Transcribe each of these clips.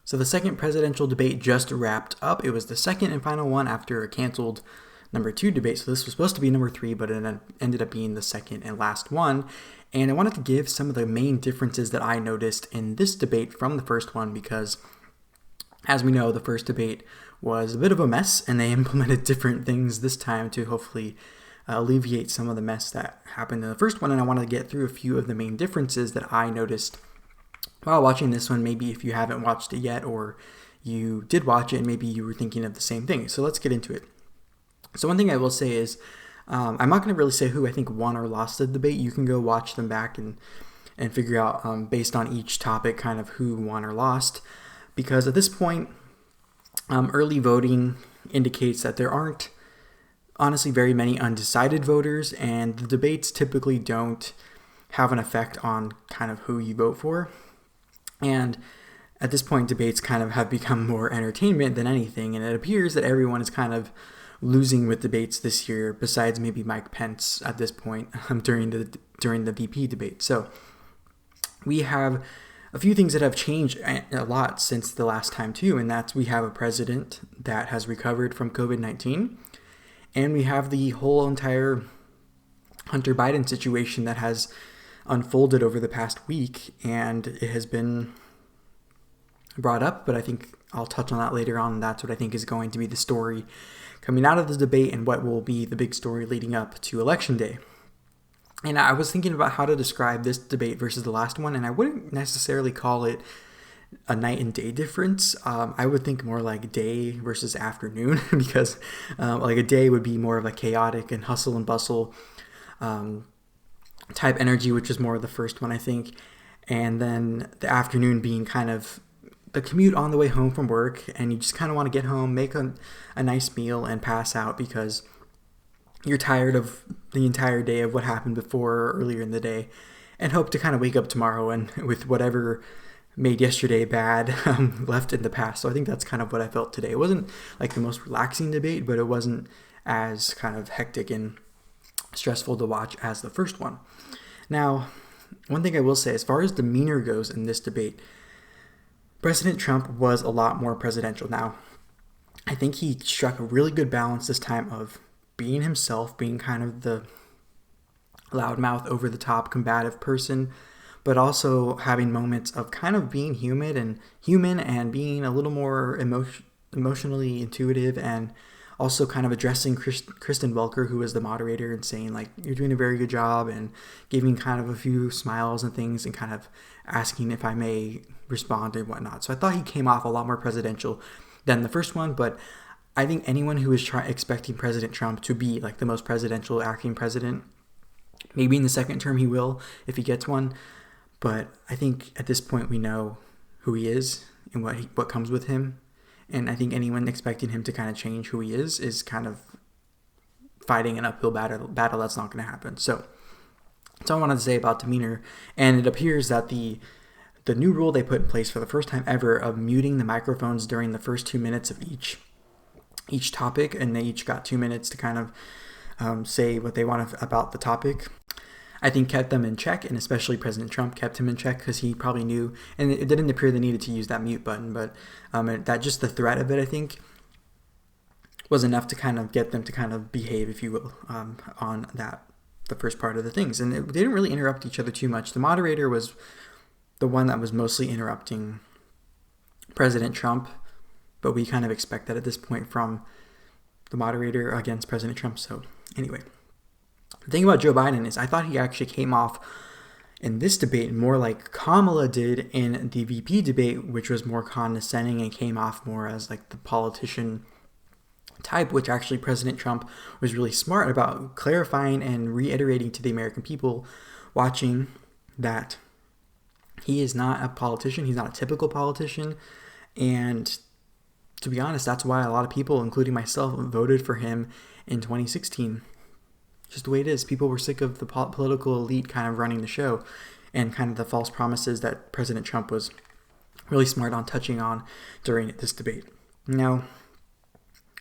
So the second presidential debate just wrapped up. It was the second and final one after a canceled number 2 debate. So this was supposed to be number 3, but it ended up being the second and last one. And I wanted to give some of the main differences that I noticed in this debate from the first one because, as we know, the first debate was a bit of a mess, and they implemented different things this time to hopefully alleviate some of the mess that happened in the first one. And I wanted to get through a few of the main differences that I noticed while watching this one. Maybe if you haven't watched it yet, or you did watch it and maybe you were thinking of the same thing. So let's get into it. So one thing I will say is, I'm not going to really say who I think won or lost the debate. You can go watch them back and figure out based on each topic kind of who won or lost. Because at this point, early voting indicates that there aren't honestly very many undecided voters, and the debates typically don't have an effect on kind of who you vote for. And at this point, debates kind of have become more entertainment than anything, and it appears that everyone is kind of losing with debates this year, besides maybe Mike Pence at this point during the VP debate. So we have a few things that have changed a lot since the last time too, and that's we have a president that has recovered from COVID-19, and we have the whole entire Hunter Biden situation that has unfolded over the past week, and it has been brought up, but I think I'll touch on that later on. That's what I think is going to be the story coming out of this debate and what will be the big story leading up to Election Day. And I was thinking about how to describe this debate versus the last one, and I wouldn't necessarily call it a night and day difference. I would think more like day versus afternoon because like a day would be more of a chaotic and hustle and bustle type energy, which is more of the first one, I think. And then the afternoon being kind of the commute on the way home from work, and you just kind of want to get home, make a nice meal, and pass out because you're tired of the entire day of what happened before or earlier in the day, and hope to kind of wake up tomorrow and with whatever made yesterday bad left in the past. So I think that's kind of what I felt today. It wasn't like the most relaxing debate, but it wasn't as kind of hectic and stressful to watch as the first one. Now, one thing I will say, as far as demeanor goes in this debate, President Trump was a lot more presidential. Now, I think he struck a really good balance this time of being himself, being kind of the loudmouth, over-the-top, combative person, but also having moments of kind of being human and being a little more emotionally intuitive, and also kind of addressing Kristen Welker, who was the moderator, and saying, like, you're doing a very good job, and giving kind of a few smiles and things, and kind of asking if I may respond and whatnot. So I thought he came off a lot more presidential than the first one, but I think anyone who is expecting President Trump to be like the most presidential acting president, maybe in the second term he will if he gets one, but I think at this point we know who he is and what comes with him. And I think anyone expecting him to kind of change who he is kind of fighting an uphill battle that's not going to happen. So that's all I wanted to say about demeanor. And it appears that the new rule they put in place for the first time ever of muting the microphones during the first 2 minutes of each topic, and they each got 2 minutes to kind of say what they want about the topic, I think kept them in check, and especially President Trump kept him in check because he probably knew, and it didn't appear they needed to use that mute button, but that just the threat of it, I think, was enough to kind of get them to kind of behave, if you will, on the first part of the things. And they didn't really interrupt each other too much. The moderator was the one that was mostly interrupting President Trump, but we kind of expect that at this point from the moderator against President Trump. So anyway, the thing about Joe Biden is I thought he actually came off in this debate more like Kamala did in the VP debate, which was more condescending and came off more as like the politician type, which actually President Trump was really smart about clarifying and reiterating to the American people watching that he is not a politician. He's not a typical politician. And to be honest, that's why a lot of people, including myself, voted for him in 2016. Just the way it is. People were sick of the political elite kind of running the show and kind of the false promises that President Trump was really smart on touching on during this debate. Now,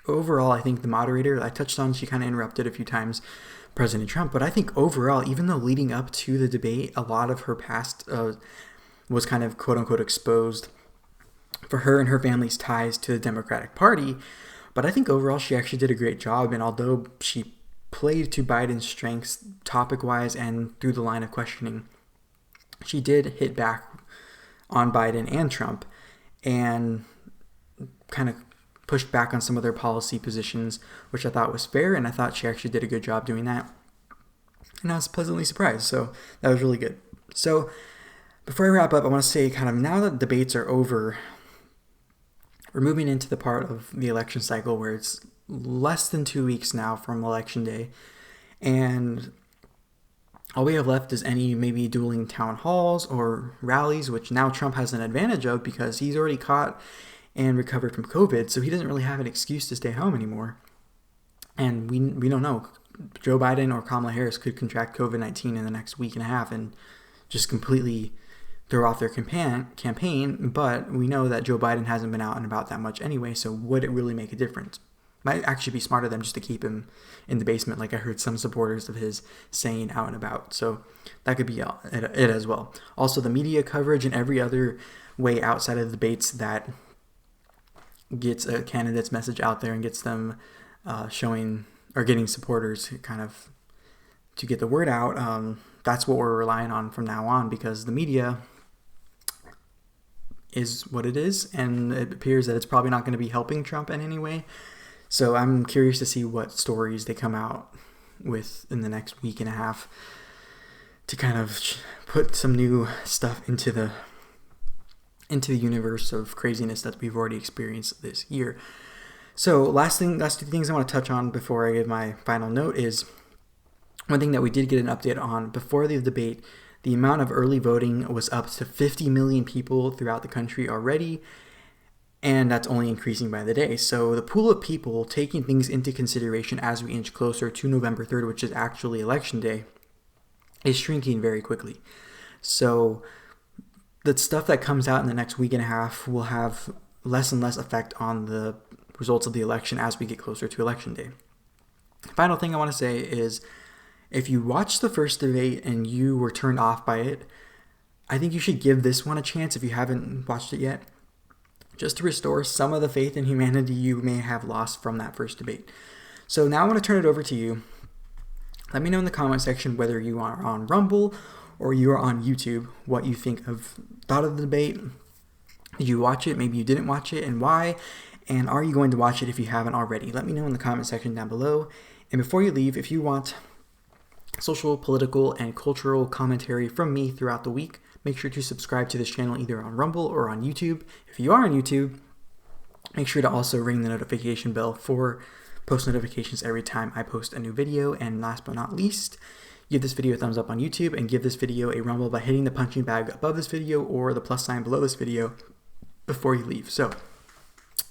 overall, I think the moderator, I touched on, she kind of interrupted a few times President Trump, but I think overall, even though leading up to the debate, a lot of her past was kind of quote-unquote exposed for her and her family's ties to the Democratic Party. But I think overall she actually did a great job, and although she played to Biden's strengths topic-wise and through the line of questioning, she did hit back on Biden and Trump and kind of pushed back on some of their policy positions, which I thought was fair, and I thought she actually did a good job doing that. And I was pleasantly surprised, so that was really good. So before I wrap up, I want to say kind of now that debates are over, we're moving into the part of the election cycle where it's less than 2 weeks now from Election Day, and all we have left is any maybe dueling town halls or rallies, which now Trump has an advantage of because he's already caught and recovered from COVID, so he doesn't really have an excuse to stay home anymore. And we don't know. Joe Biden or Kamala Harris could contract COVID-19 in the next week and a half and just completely throw off their campaign, but we know that Joe Biden hasn't been out and about that much anyway, so would it really make a difference? Might actually be smarter than just to keep him in the basement, like I heard some supporters of his saying out and about. So that could be it as well. Also, the media coverage and every other way outside of the debates that gets a candidate's message out there and gets them showing or getting supporters kind of to get the word out. That's what we're relying on from now on, because the media is what it is, and it appears that it's probably not going to be helping Trump in any way. So I'm curious to see what stories they come out with in the next week and a half to kind of put some new stuff into the universe of craziness that we've already experienced this year. So last two things I want to touch on before I give my final note is one thing that we did get an update on before the debate. The amount of early voting was up to 50 million people throughout the country already, and that's only increasing by the day. So the pool of people taking things into consideration as we inch closer to November 3rd, which is actually Election Day, is shrinking very quickly. So the stuff that comes out in the next week and a half will have less and less effect on the results of the election as we get closer to Election Day. Final thing I want to say is, if you watched the first debate and you were turned off by it, I think you should give this one a chance if you haven't watched it yet, just to restore some of the faith in humanity you may have lost from that first debate. So now I want to turn it over to you. Let me know in the comment section whether you are on Rumble or you are on YouTube, what you thought of the debate. Did you watch it? Maybe you didn't watch it, and why? And are you going to watch it if you haven't already? Let me know in the comment section down below. And before you leave, if you want social, political, and cultural commentary from me throughout the week, make sure to subscribe to this channel either on Rumble or on YouTube. If you are on YouTube, make sure to also ring the notification bell for post notifications every time I post a new video. And last but not least, give this video a thumbs up on YouTube and give this video a rumble by hitting the punching bag above this video or the plus sign below this video before you leave. So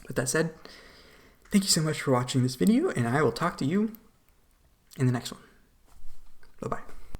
with that said, thank you so much for watching this video, and I will talk to you in the next one. Bye-bye.